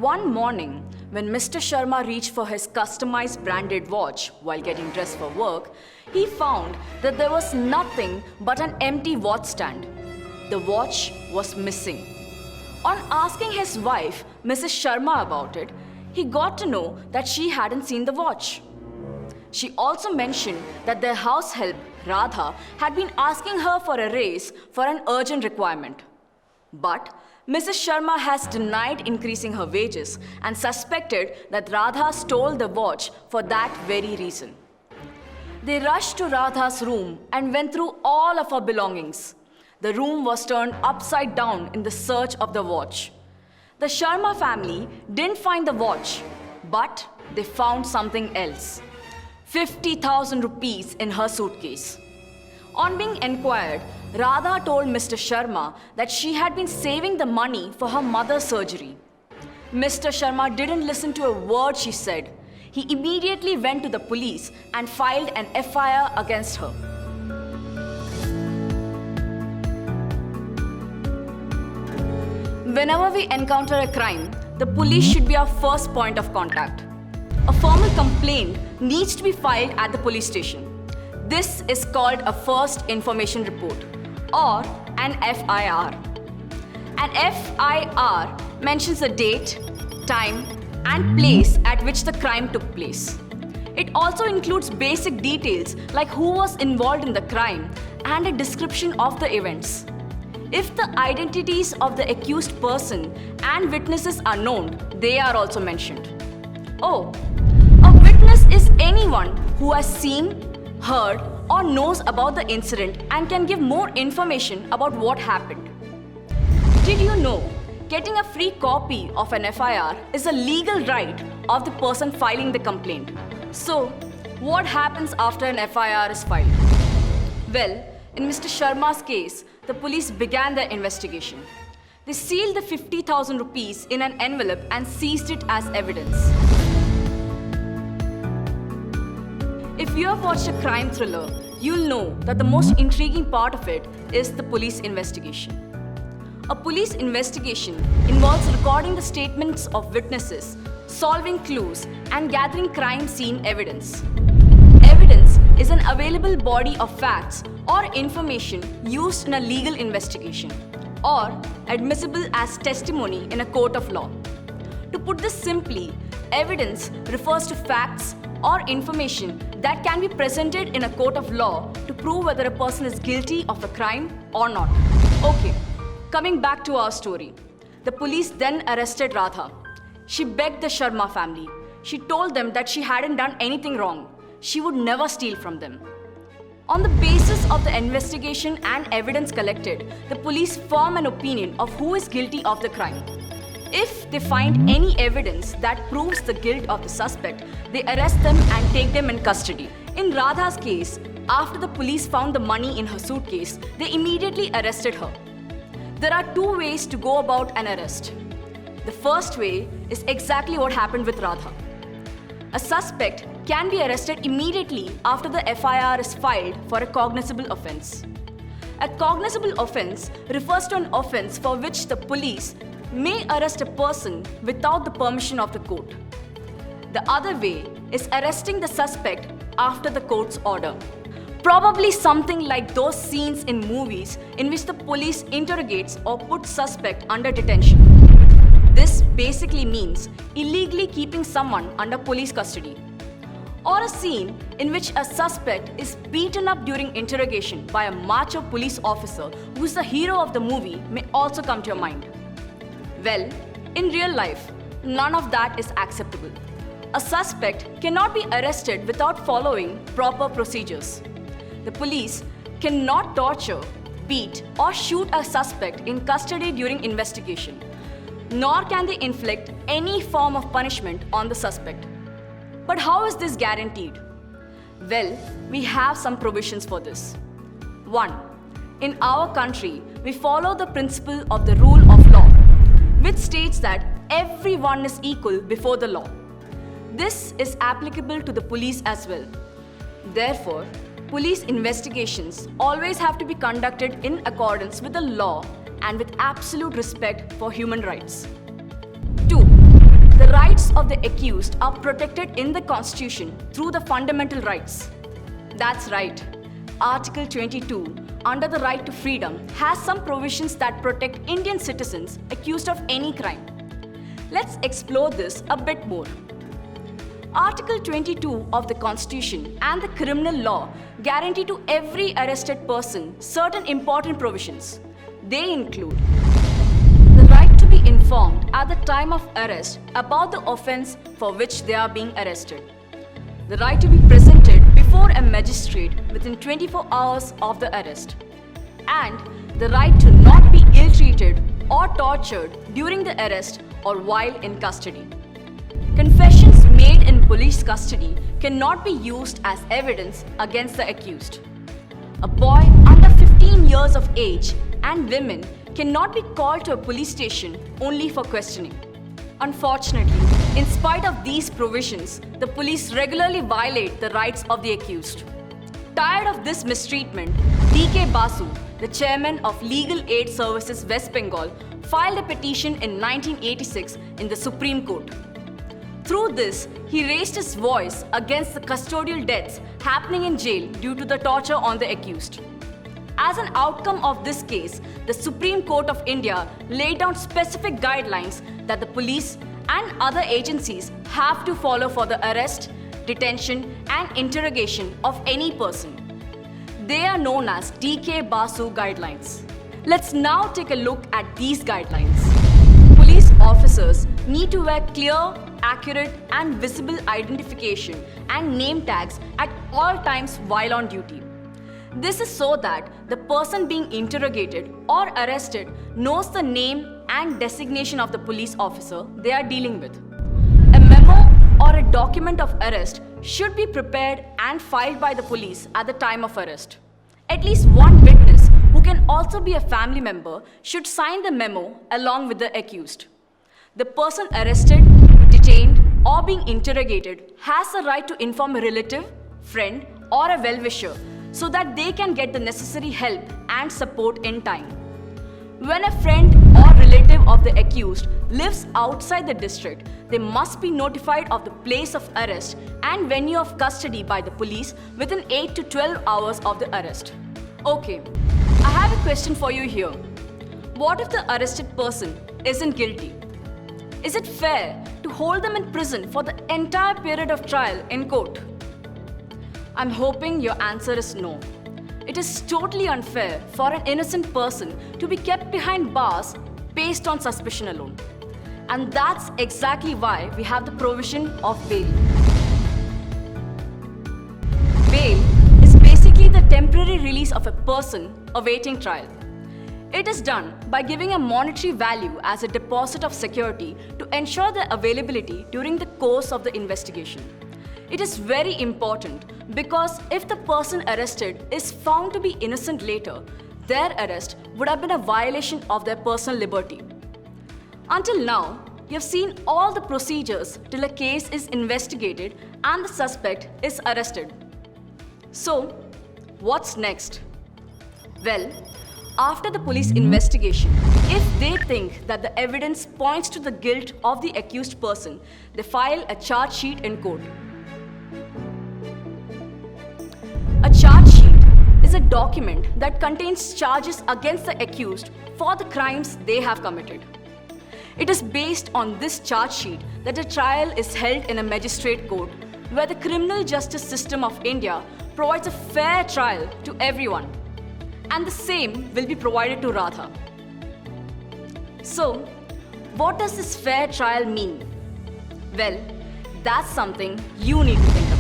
One morning, when Mr. Sharma reached for his customized branded watch while getting dressed for work, he found that there was nothing but an empty watch stand. The watch was missing. On asking his wife, Mrs. Sharma, about it, he got to know that she hadn't seen the watch. She also mentioned that their house help, Radha, had been asking her for a raise for an urgent requirement. But Mrs. Sharma has denied increasing her wages and suspected that Radha stole the watch for that very reason. They rushed to Radha's room and went through all of her belongings. The room was turned upside down in the search of the watch. The Sharma family didn't find the watch, but they found something else. 50,000 rupees in her suitcase. On being inquired, Radha told Mr. Sharma that she had been saving the money for her mother's surgery. Mr. Sharma didn't listen to a word she said. He immediately went to the police and filed an FIR against her. Whenever we encounter a crime, the police should be our first point of contact. A formal complaint needs to be filed at the police station. This is called a First Information Report or an FIR. An FIR mentions the date, time, and place at which the crime took place. It also includes basic details like who was involved in the crime and a description of the events. If the identities of the accused person and witnesses are known, they are also mentioned. Oh, a witness is anyone who has seen, heard, or knows about the incident and can give more information about what happened. Did you know getting a free copy of an FIR is a legal right of the person filing the complaint? So, what happens after an FIR is filed? Well, in Mr. Sharma's case, the police began their investigation. They sealed the 50,000 rupees in an envelope and seized it as evidence. If you have watched a crime thriller, you'll know that the most intriguing part of it is the police investigation. A police investigation involves recording the statements of witnesses, solving clues, and gathering crime scene evidence. Evidence is an available body of facts or information used in a legal investigation, or admissible as testimony in a court of law. To put this simply, evidence refers to facts or information that can be presented in a court of law to prove whether a person is guilty of a crime or not. Okay, coming back to our story. The police then arrested Radha. She begged the Sharma family. She told them that she hadn't done anything wrong. She would never steal from them. On the basis of the investigation and evidence collected, the police form an opinion of who is guilty of the crime. If they find any evidence that proves the guilt of the suspect, they arrest them and take them in custody. In Radha's case, after the police found the money in her suitcase, they immediately arrested her. There are two ways to go about an arrest. The first way is exactly what happened with Radha. A suspect can be arrested immediately after the FIR is filed for a cognizable offense. A cognizable offense refers to an offense for which the police may arrest a person without the permission of the court. The other way is arresting the suspect after the court's order. Probably something like those scenes in movies in which the police interrogates or puts suspect under detention. This basically means illegally keeping someone under police custody. Or a scene in which a suspect is beaten up during interrogation by a macho police officer who is the hero of the movie may also come to your mind. Well, in real life, none of that is acceptable. A suspect cannot be arrested without following proper procedures. The police cannot torture, beat, or shoot a suspect in custody during investigation, nor can they inflict any form of punishment on the suspect. But how is this guaranteed? Well, we have some provisions for this. 1. In our country, we follow the principle of the rule of law, which states that everyone is equal before the law. This is applicable to the police as well. Therefore, police investigations always have to be conducted in accordance with the law and with absolute respect for human rights. 2. rights of the accused are protected in the Constitution through the fundamental rights. That's right. Article 22, under the right to freedom, has some provisions that protect Indian citizens accused of any crime. Let's explore this a bit more. Article 22 of the Constitution and the criminal law guarantee to every arrested person certain important provisions. They include the right to be informed at the time of arrest about the offense for which they are being arrested, the right to be presented before a magistrate within 24 hours of the arrest, and the right to not be ill-treated or tortured during the arrest or while in custody. Confessions made in police custody cannot be used as evidence against the accused. A boy under 15 years of age and women cannot be called to a police station only for questioning. Unfortunately, in spite of these provisions, the police regularly violate the rights of the accused. Tired of this mistreatment, D.K. Basu, the chairman of Legal Aid Services West Bengal, filed a petition in 1986 in the Supreme Court. Through this, he raised his voice against the custodial deaths happening in jail due to the torture on the accused. As an outcome of this case, the Supreme Court of India laid down specific guidelines that the police and other agencies have to follow for the arrest, detention, and interrogation of any person. They are known as D.K. Basu guidelines. Let's now take a look at these guidelines. Police officers need to wear clear, accurate, and visible identification and name tags at all times while on duty. This is so that the person being interrogated or arrested knows the name and designation of the police officer they are dealing with. A memo or a document of arrest should be prepared and filed by the police at the time of arrest. At least one witness, who can also be a family member, should sign the memo along with the accused. The person arrested, detained, or being interrogated has the right to inform a relative, friend, or a well-wisher so that they can get the necessary help and support in time. When a friend or relative of the accused lives outside the district, they must be notified of the place of arrest and venue of custody by the police within 8 to 12 hours of the arrest. Okay, I have a question for you here. What if the arrested person isn't guilty? Is it fair to hold them in prison for the entire period of trial in court? I'm hoping your answer is no. It is totally unfair for an innocent person to be kept behind bars based on suspicion alone. And that's exactly why we have the provision of bail. Bail is basically the temporary release of a person awaiting trial. It is done by giving a monetary value as a deposit of security to ensure their availability during the course of the investigation. It is very important because if the person arrested is found to be innocent later, their arrest would have been a violation of their personal liberty. Until now, you have seen all the procedures till a case is investigated and the suspect is arrested. So, what's next? Well, after the police investigation, if they think that the evidence points to the guilt of the accused person, they file a charge sheet in court. A charge sheet is a document that contains charges against the accused for the crimes they have committed. It is based on this charge sheet that a trial is held in a magistrate court where the criminal justice system of India provides a fair trial to everyone. And the same will be provided to Radha. So, what does this fair trial mean? Well, that's something you need to think about.